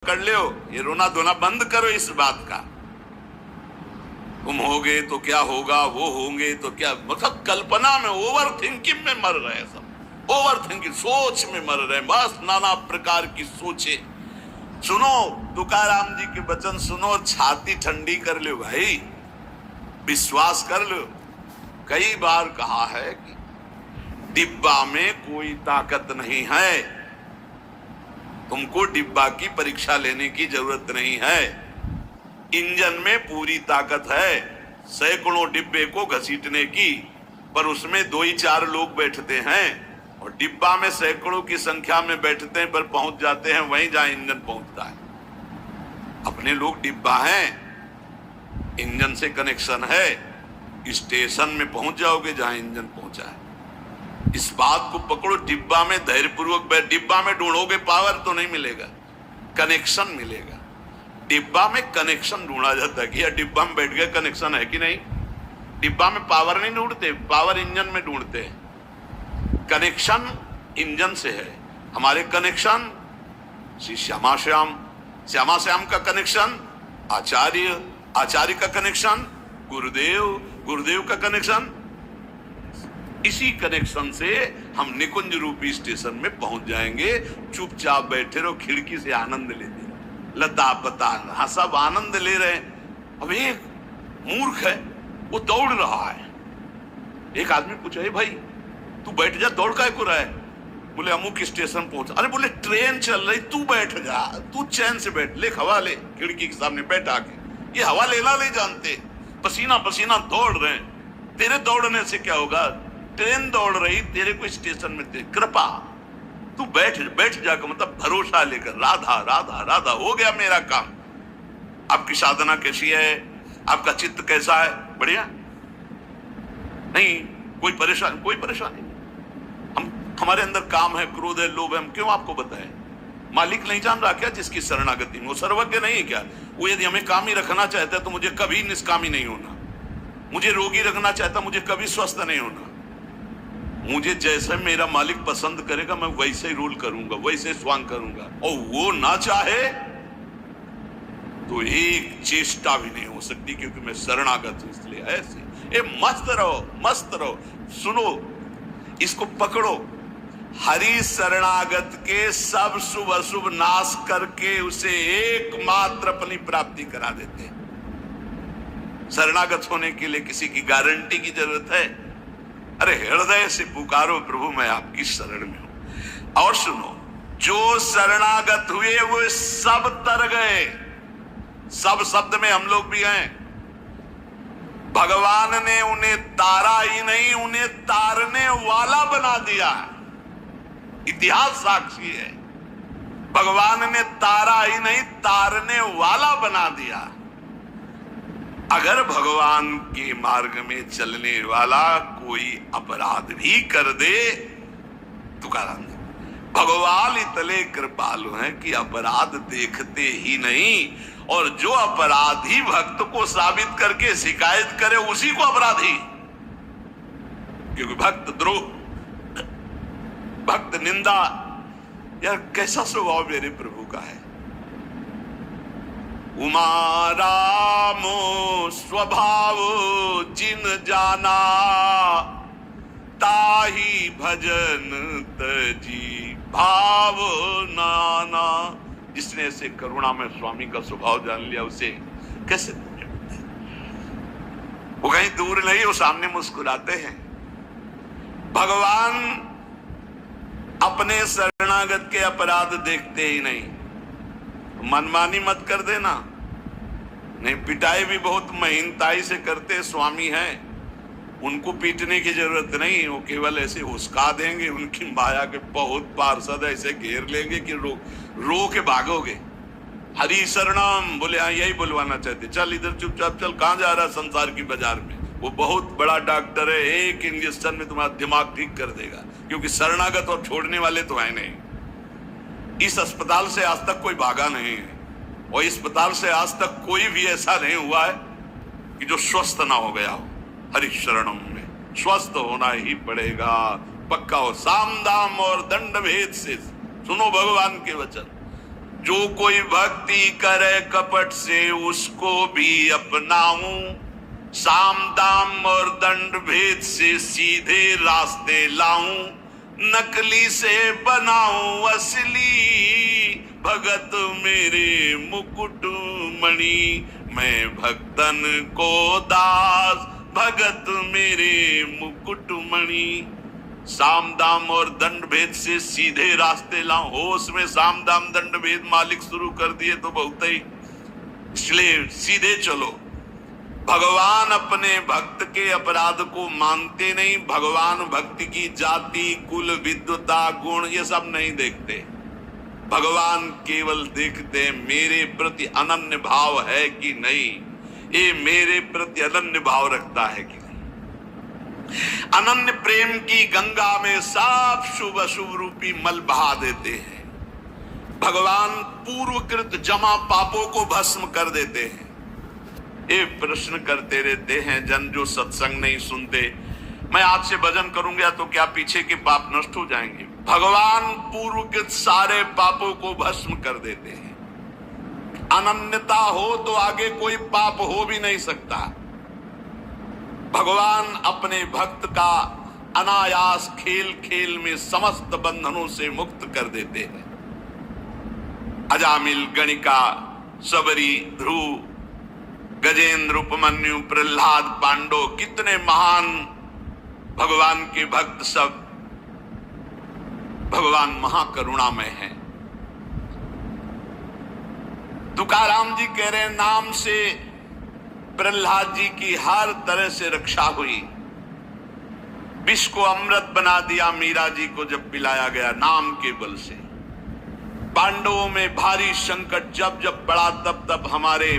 कर लो, ये रोना धोना बंद करो इस बात का। तुम होगे तो क्या होगा, वो होंगे तो क्या, मतलब कल्पना में, ओवर थिंकिंग में मर रहे हैं सब, ओवर थिंकिंग, सोच में मर रहे हैं, बस नाना प्रकार की सोचे। सुनो तुकाराम जी के वचन सुनो, छाती ठंडी कर लो भाई, विश्वास कर लो। कई बार कहा है कि डिब्बा में कोई ताकत नहीं है, तुमको डिब्बा की परीक्षा लेने की जरूरत नहीं है, इंजन में पूरी ताकत है, सैकड़ों डिब्बे को घसीटने की, पर उसमें 2 ही 4 लोग बैठते हैं, और डिब्बा में सैकड़ों की संख्या में बैठते हैं पर पहुंच जाते हैं वहीं जहां इंजन पहुंचता है। अपने लोग डिब्बा हैं, इंजन से कनेक्शन है, स्टेशन में पहुंच जाओगे जहां इंजन पहुंचा है। इस बात को पकड़ो, डिब्बा में धैर्यपूर्वक बैठ, डिब्बा में ढूंढोगे पावर तो नहीं मिलेगा, कनेक्शन मिलेगा। डिब्बा में कनेक्शन ढूंढा जाता है कि यार डिब्बा में बैठ गए, कनेक्शन है कि नहीं। डिब्बा में पावर नहीं ढूंढते, पावर इंजन में ढूंढते हैं। कनेक्शन इंजन से है, हमारे कनेक्शन श्री श्यामा श्याम, श्यामा श्याम का कनेक्शन आचार्य, आचार्य का कनेक्शन गुरुदेव, गुरुदेव का कनेक्शन। इसी कनेक्शन से हम निकुंज रूपी स्टेशन में पहुंच जाएंगे। चुपचाप बैठे रहो, खिड़की से आनंद लेते, लता पता, हाँ सब आनंद ले रहे हैं। अब एक मूर्ख है, वो दौड़ रहा है। एक आदमी पूछा, भाई तू बैठ जा, दौड़ काहे को रहा है? बोले अमुक स्टेशन पहुंचा। अरे बोले ट्रेन चल रही, तू बैठ जा, तू चैन से बैठ, ले हवा ले, खिड़की के सामने बैठ आके। ये हवा लेना नहीं जानते, पसीना पसीना दौड़ रहे हैं। तेरे दौड़ने से क्या होगा? ट्रेन दौड़ रही, तेरे को स्टेशन में दे, कृपा तू बैठ जाकर, मतलब भरोसा लेकर, राधा राधा राधा, हो गया मेरा काम। आपकी साधना कैसी है? आपका चित्त कैसा है? बढ़िया नहीं? कोई परेशानी? हमारे अंदर काम है, क्रोध है, लोभ है, हम क्यों आपको बताएं? मालिक नहीं जान रहा क्या जिसकी शरणागति में? वो सर्वज्ञ नहीं है क्या? वो यदि हमें काम ही रखना चाहता है तो मुझे कभी निष्कामी नहीं होना, मुझे रोगी रखना चाहता, मुझे कभी स्वस्थ नहीं होना। मुझे जैसे मेरा मालिक पसंद करेगा मैं वैसे ही रूल करूंगा, वैसे स्वांग करूंगा, और वो ना चाहे तो एक चेष्टा भी नहीं हो सकती, क्योंकि मैं शरणागत हूं। इसलिए ऐसे मस्त रहो। सुनो, इसको पकड़ो। हरि शरणागत के सब शुभ अशुभ नाश करके उसे एकमात्र अपनी प्राप्ति करा देते हैं। शरणागत होने के लिए किसी की गारंटी की जरूरत है? अरे हृदय से पुकारो, प्रभु मैं आपकी शरण में हूं। और सुनो, जो शरणागत हुए वो सब तर गए। सब शब्द में हम लोग भी हैं। भगवान ने उन्हें तारा ही नहीं, उन्हें तारने वाला बना दिया। इतिहास साक्षी है, भगवान ने तारा ही नहीं, तारने वाला बना दिया। अगर भगवान के मार्ग में चलने वाला कोई अपराध भी कर दे, तुकाराम भगवान इतने कृपालु हैं कि अपराध देखते ही नहीं, और जो अपराधी भक्त को साबित करके शिकायत करे उसी को अपराधी। क्योंकि भक्त द्रोह, भक्त निंदा, यार कैसा स्वभाव मेरे प्रभु का है। उमा रामो स्वभाव जिन जाना, ताही भजन तजी भाव नाना। जिसने ऐसे करुणा में स्वामी का स्वभाव जान लिया, उसे कैसे वो कहीं दूर नहीं, वो सामने मुस्कुराते हैं। भगवान अपने शरणागत के अपराध देखते ही नहीं। मनमानी मत कर देना, नहीं पिटाई भी बहुत महीनताई से करते स्वामी हैं, उनको पीटने की जरूरत नहीं, वो केवल ऐसे उस्का देंगे, उनकी माया के बहुत पार्षद ऐसे घेर लेंगे कि रो के भागोगे। हरि शरणम बोले, हाँ यही बुलवाना चाहते, चल इधर चुपचाप चल, कहां जा रहा संसार की बाजार में। वो बहुत बड़ा डॉक्टर है, एक इंजेक्शन में तुम्हारा दिमाग ठीक कर देगा, क्योंकि शरणागत और छोड़ने वाले तो है नहीं। इस अस्पताल से आज तक कोई भागा नहीं है, और इस अस्पताल से आज तक कोई भी ऐसा नहीं हुआ है कि जो स्वस्थ ना हो गया हो। हरि शरणम में स्वस्थ होना ही पड़ेगा, पक्का हो। साम दाम और दंड भेद से सुनो भगवान के वचन। जो कोई भक्ति करे कपट से उसको भी अपनाऊं, साम दाम और दंड भेद से सीधे रास्ते लाऊं, नकली से बनाऊं असली, भगत मेरे मुकुट मणि, मैं भक्तन को दास, भगत मेरे मुकुट मणि। साम दाम और दंड भेद से सीधे रास्ते लाऊं, होश में साम दाम दंड भेद मालिक शुरू कर दिए तो बहुत ही, इसलिए सीधे चलो। भगवान अपने भक्त के अपराध को मानते नहीं, भगवान भक्ति की जाति कुल विद्वता गुण ये सब नहीं देखते, भगवान केवल देखते मेरे प्रति अनन्य भाव है कि नहीं, ये मेरे प्रति अनन्य भाव रखता है कि नहीं। अनन्य प्रेम की गंगा में साफ शुभ अशुभ रूपी मल बहा देते हैं, भगवान पूर्वकृत जमा पापों को भस्म कर देते हैं। ये प्रश्न करते रहते हैं जन जो सत्संग नहीं सुनते, मैं आज से भजन करूंगा तो क्या पीछे के पाप नष्ट हो जाएंगे? भगवान पूर्वकृत सारे पापों को भस्म कर देते हैं। अनन्यता हो तो आगे कोई पाप हो भी नहीं सकता। भगवान अपने भक्त का अनायास खेल खेल में समस्त बंधनों से मुक्त कर देते हैं। अजामिल, गणिका, सबरी, ध्रुव, गजेंद्र, उपमन्यु, प्रहलाद, पांडव, कितने महान भगवान के भक्त, सब भगवान महाकरुणामय हैं। तुकाराम जी कह रहे हैं नाम से प्रहलाद जी की हर तरह से रक्षा हुई, विष को अमृत बना दिया मीरा जी को जब पिलाया गया नाम के बल से। पांडवों में भारी संकट जब जब पड़ा तब तब हमारे